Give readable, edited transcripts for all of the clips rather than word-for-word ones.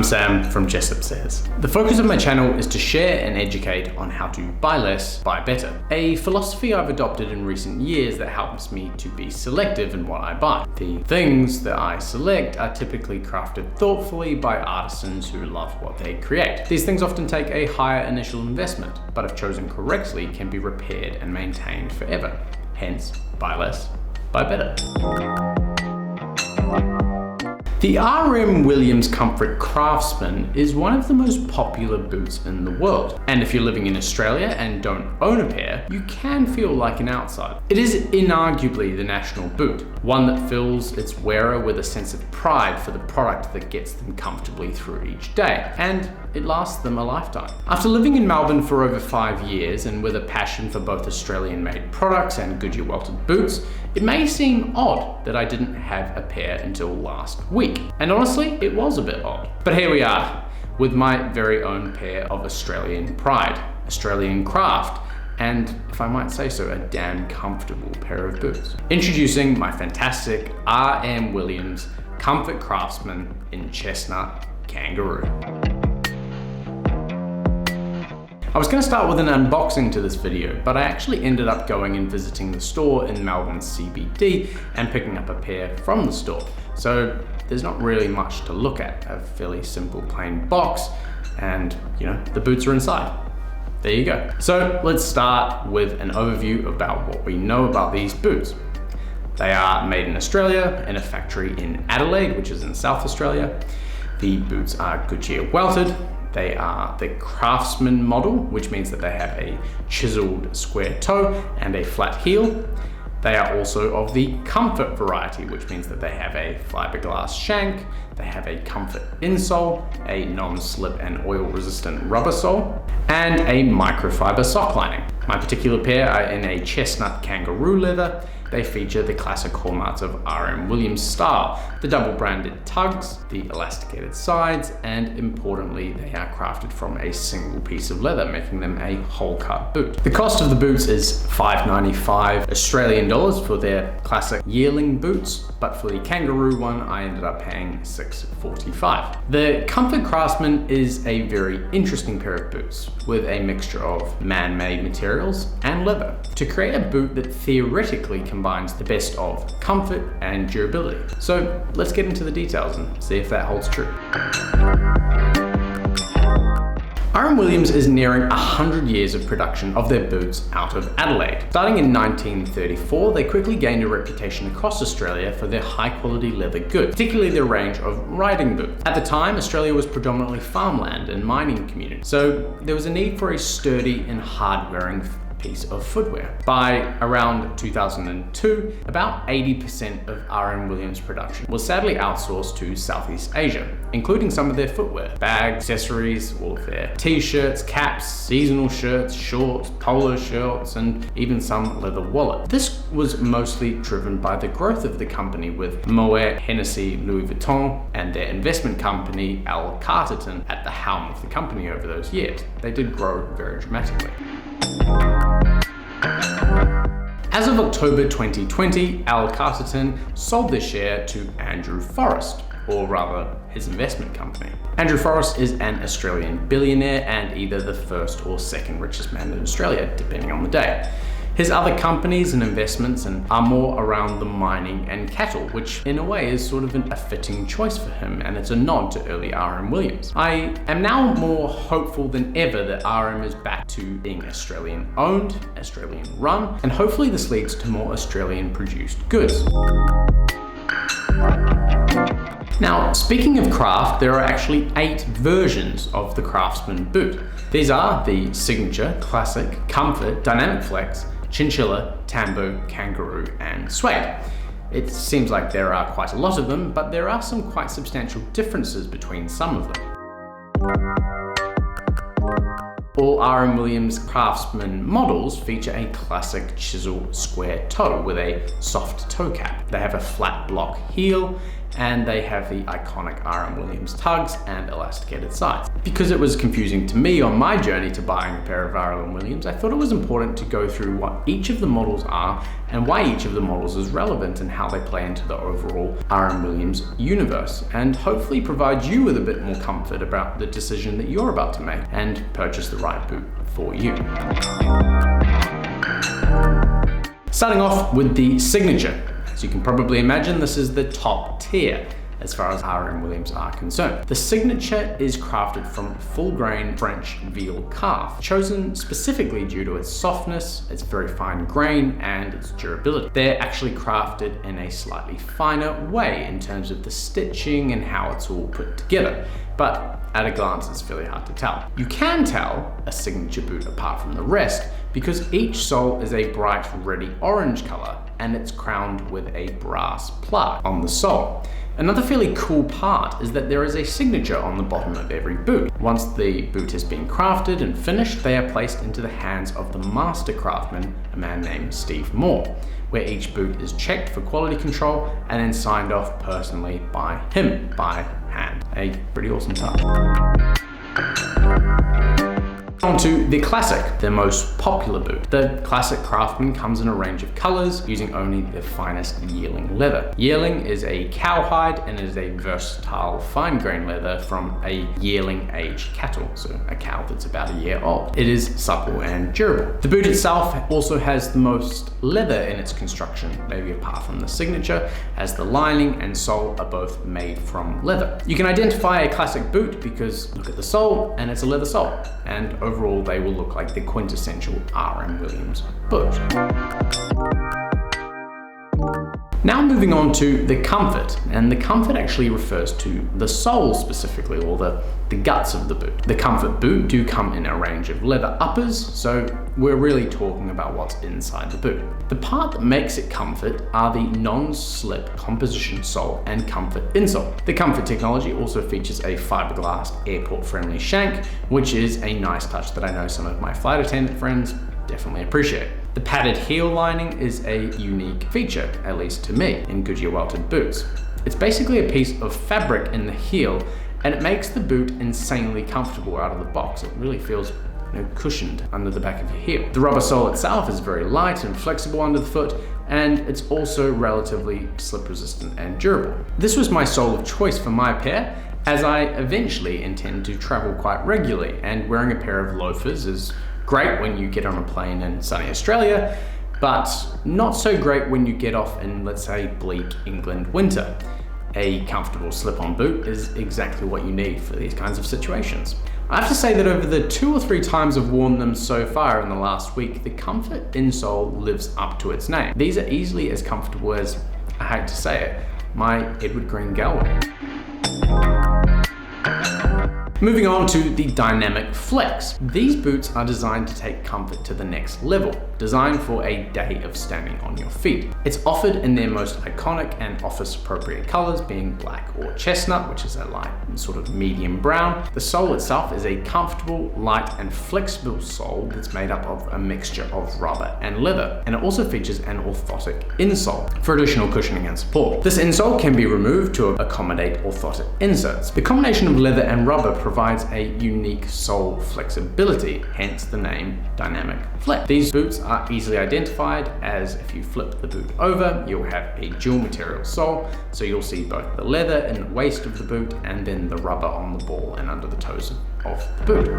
Sam from Jessup Says. The focus of my channel is to share and educate on how to buy less, buy better. A philosophy I've adopted in recent years that helps me to be selective in what I buy. The things that I select are typically crafted thoughtfully by artisans who love what they create. These things often take a higher initial investment, but if chosen correctly, can be repaired and maintained forever. Hence, buy less, buy better. The R.M. Williams Comfort Craftsman is one of the most popular boots in the world. And if you're living in Australia and don't own a pair, you can feel like an outsider. It is inarguably the national boot, one that fills its wearer with a sense of pride for the product that gets them comfortably through each day. And it lasts them a lifetime. After living in Melbourne for over 5 years and with a passion for both Australian-made products and Goodyear welted boots, it may seem odd that I didn't have a pair until last week. And honestly, it was a bit odd. But here we are, with my very own pair of Australian pride, Australian craft, and if I might say so, a damn comfortable pair of boots. Introducing my fantastic R.M. Williams Comfort Craftsman in chestnut Kangaroo. I was going to start with an unboxing to this video, but I actually ended up going and visiting the store in Melbourne CBD and picking up a pair from the store. So there's not really much to look at, a fairly simple plain box, and the boots are inside. There you go. So let's start with an overview about what we know about these boots. They are made in Australia in a factory in Adelaide, which is in South Australia. The boots are Goodyear welted. They are the Craftsman model, which means that they have a chiseled square toe and a flat heel. They are also of the comfort variety, which means that they have a fiberglass shank, they have a comfort insole, a non-slip and oil resistant rubber sole, and a microfiber sock lining. My particular pair are in a chestnut kangaroo leather. They feature the classic hallmarks of R.M. Williams style, the double branded tugs, the elasticated sides, and importantly, they are crafted from a single piece of leather, making them a whole cut boot. The cost of the boots is $5.95 Australian dollars for their classic yearling boots, but for the kangaroo one, I ended up paying $6.45. The Comfort Craftsman is a very interesting pair of boots with a mixture of man-made materials and leather to create a boot that theoretically combines the best of comfort and durability. So let's get into the details and see if that holds true. R.M. Williams is nearing 100 years of production of their boots out of Adelaide. Starting in 1934, they quickly gained a reputation across Australia for their high-quality leather goods, particularly their range of riding boots. At the time, Australia was predominantly farmland and mining community, so there was a need for a sturdy and hard-wearing piece of footwear. By around 2002, about 80% of R.M. Williams production was sadly outsourced to Southeast Asia, including some of their footwear, bags, accessories, all of their t-shirts, caps, seasonal shirts, shorts, polo shirts, and even some leather wallet. This was mostly driven by the growth of the company with Moet, Hennessy, Louis Vuitton, and their investment company, Al Carterton, at the helm of the company over those years. They did grow very dramatically. As of October 2020, Al Carterton sold their share to Andrew Forrest, or rather his investment company. Andrew Forrest is an Australian billionaire and either the first or second richest man in Australia, depending on the day. His other companies and investments are more around the mining and cattle, which in a way is sort of a fitting choice for him, and it's a nod to early R.M. Williams. I am now more hopeful than ever that R.M. is back to being Australian owned, Australian run, and hopefully this leads to more Australian produced goods. Now, speaking of craft, there are actually 8 versions of the Craftsman boot. These are the Signature, Classic, Comfort, Dynamic Flex, Chinchilla, Tambo, Kangaroo, and Suede. It seems like there are quite a lot of them, but there are some quite substantial differences between some of them. All R.M. Williams Craftsman models feature a classic chisel square toe with a soft toe cap. They have a flat block heel, and they have the iconic R.M. Williams tugs and elasticated sides. Because it was confusing to me on my journey to buying a pair of R.M. Williams, I thought it was important to go through what each of the models are and why each of the models is relevant and how they play into the overall R.M. Williams universe, and hopefully provide you with a bit more comfort about the decision that you're about to make and purchase the right boot for you. Starting off with the Signature. As you can probably imagine, this is the top tier as far as R.M. Williams are concerned. The Signature is crafted from full-grain French veal calf, chosen specifically due to its softness, its very fine grain, and its durability. They're actually crafted in a slightly finer way in terms of the stitching and how it's all put together, but at a glance it's fairly hard to tell. You can tell a Signature boot apart from the rest because each sole is a bright reddy orange color and it's crowned with a brass plaque on the sole. Another fairly cool part is that there is a signature on the bottom of every boot. Once the boot has been crafted and finished, they are placed into the hands of the master craftsman, a man named Steve Moore, where each boot is checked for quality control and then signed off personally by him, by hand. A pretty awesome touch. On to the Classic, the most popular boot. The Classic Craftsman comes in a range of colors using only the finest yearling leather. Yearling is a cowhide and is a versatile fine grain leather from a yearling aged cattle, so a cow that's about a year old. It is supple and durable. The boot itself also has the most leather in its construction, maybe apart from the Signature, as the lining and sole are both made from leather. You can identify a Classic boot because look at the sole and it's a leather sole, and overall they will look like the quintessential R.M. Williams boot. Now moving on to the comfort, and the comfort actually refers to the sole specifically, or the guts of the boot. The comfort boot do come in a range of leather uppers, so we're really talking about what's inside the boot. The part that makes it comfort are the non-slip composition sole and comfort insole. The comfort technology also features a fiberglass airport-friendly shank, which is a nice touch that I know some of my flight attendant friends definitely appreciate. The padded heel lining is a unique feature, at least to me, in Goodyear welted boots. It's basically a piece of fabric in the heel, and it makes the boot insanely comfortable out of the box. It really feels cushioned under the back of your heel. The rubber sole itself is very light and flexible under the foot, and it's also relatively slip resistant and durable. This was my sole of choice for my pair, as I eventually intend to travel quite regularly, and wearing a pair of loafers is great when you get on a plane in sunny Australia, but not so great when you get off in, let's say, bleak England winter. A comfortable slip-on boot is exactly what you need for these kinds of situations. I have to say that over the 2 or 3 times I've worn them so far in the last week, the comfort insole lives up to its name. These are easily as comfortable as, I hate to say it, my Edward Green Galway. Moving on to the Dynamic Flex. These boots are designed to take comfort to the next level, designed for a day of standing on your feet. It's offered in their most iconic and office appropriate colors, being black or chestnut, which is a light and sort of medium brown. The sole itself is a comfortable, light and flexible sole that's made up of a mixture of rubber and leather, and it also features an orthotic insole for additional cushioning and support. This insole can be removed to accommodate orthotic inserts. The combination of leather and rubber provides a unique sole flexibility, hence the name Dynamic Flex. These boots are easily identified, as if you flip the boot over, you'll have a dual material sole, so you'll see both the leather in the waist of the boot and then the rubber on the ball and under the toes of the boot.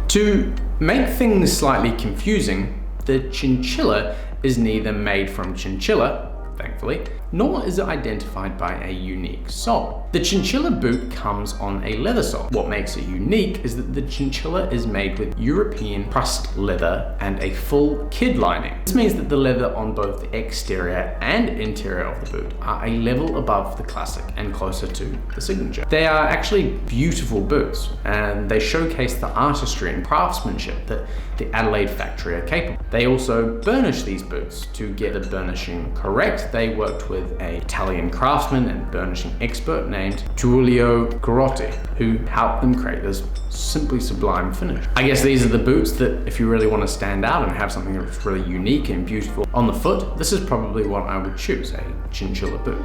To make things slightly confusing, the Chinchilla is neither made from chinchilla, thankfully, nor is it identified by a unique sole. The Chinchilla boot comes on a leather sole. What makes it unique is that the Chinchilla is made with European pressed leather and a full kid lining. This means that the leather on both the exterior and interior of the boot are a level above the Classic and closer to the Signature. They are actually beautiful boots, and they showcase the artistry and craftsmanship that the Adelaide factory are capable. They also burnish these boots. To get the burnishing correct, they worked with with an Italian craftsman and burnishing expert named Giulio Garotti, who helped them create this simply sublime finish. I guess these are the boots that if you really want to stand out and have something that's really unique and beautiful on the foot, this is probably what I would choose, a Chinchilla boot.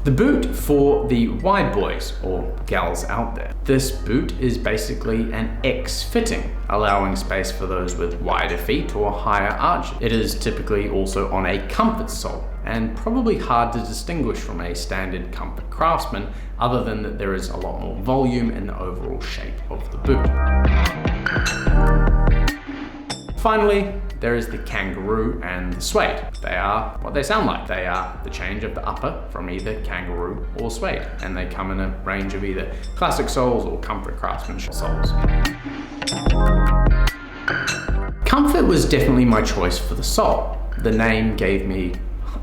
The boot for the wide boys or gals out there. This boot is basically an X fitting, allowing space for those with wider feet or higher arches. It is typically also on a comfort sole and probably hard to distinguish from a standard comfort Craftsman, other than that there is a lot more volume in the overall shape of the boot. Finally, there is the Kangaroo and the Suede. They are what they sound like. They are the change of the upper from either Kangaroo or Suede, and they come in a range of either classic soles or comfort craftsmanship soles. Comfort was definitely my choice for the sole. The name gave me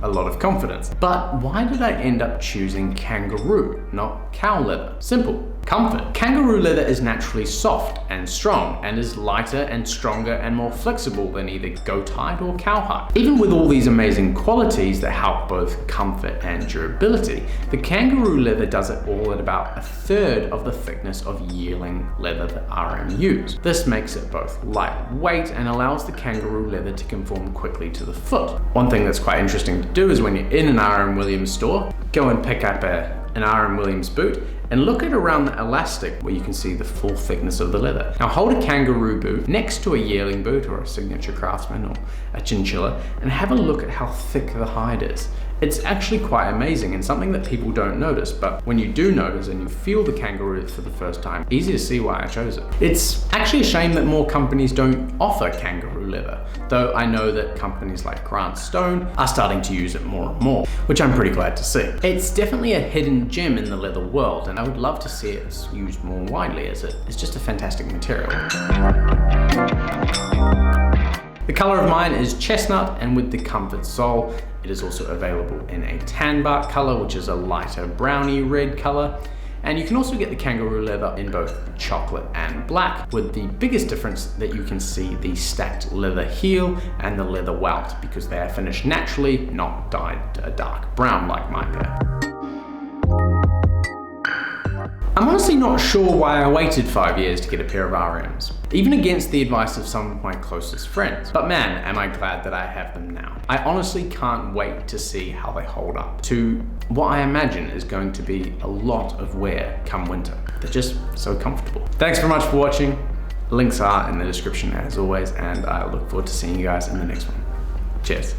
a lot of confidence. But why did I end up choosing Kangaroo, not cow leather? Simple. Comfort. Kangaroo leather is naturally soft and strong and is lighter and stronger and more flexible than either goat hide or cowhide. Even with all these amazing qualities that help both comfort and durability, the Kangaroo leather does it all at about 1/3 of the thickness of yearling leather that RM use. This makes it both lightweight and allows the Kangaroo leather to conform quickly to the foot. One thing that's quite interesting to do is when you're in an RM Williams store, go and pick up an RM Williams boot and look at around the elastic where you can see the full thickness of the leather. Now hold a Kangaroo boot next to a yearling boot or a signature Craftsman or a Chinchilla and have a look at how thick the hide is. It's actually quite amazing and something that people don't notice, but when you do notice and you feel the Kangaroo for the first time, easy to see why I chose it. It's actually a shame that more companies don't offer Kangaroo leather, though I know that companies like Grant Stone are starting to use it more and more, which I'm pretty glad to see. It's definitely a hidden gem in the leather world, and I would love to see it used more widely as it's just a fantastic material. The color of mine is chestnut, and with the comfort sole, it is also available in a tan bark color, which is a lighter browny red color. And you can also get the Kangaroo leather in both chocolate and black, with the biggest difference that you can see the stacked leather heel and the leather welt, because they are finished naturally, not dyed a dark brown like my pair. I'm honestly not sure why I waited 5 years to get a pair of RMs, even against the advice of some of my closest friends. But man, am I glad that I have them now. I honestly can't wait to see how they hold up to what I imagine is going to be a lot of wear come winter. They're just so comfortable. Thanks very much for watching. Links are in the description as always, and I look forward to seeing you guys in the next one. Cheers.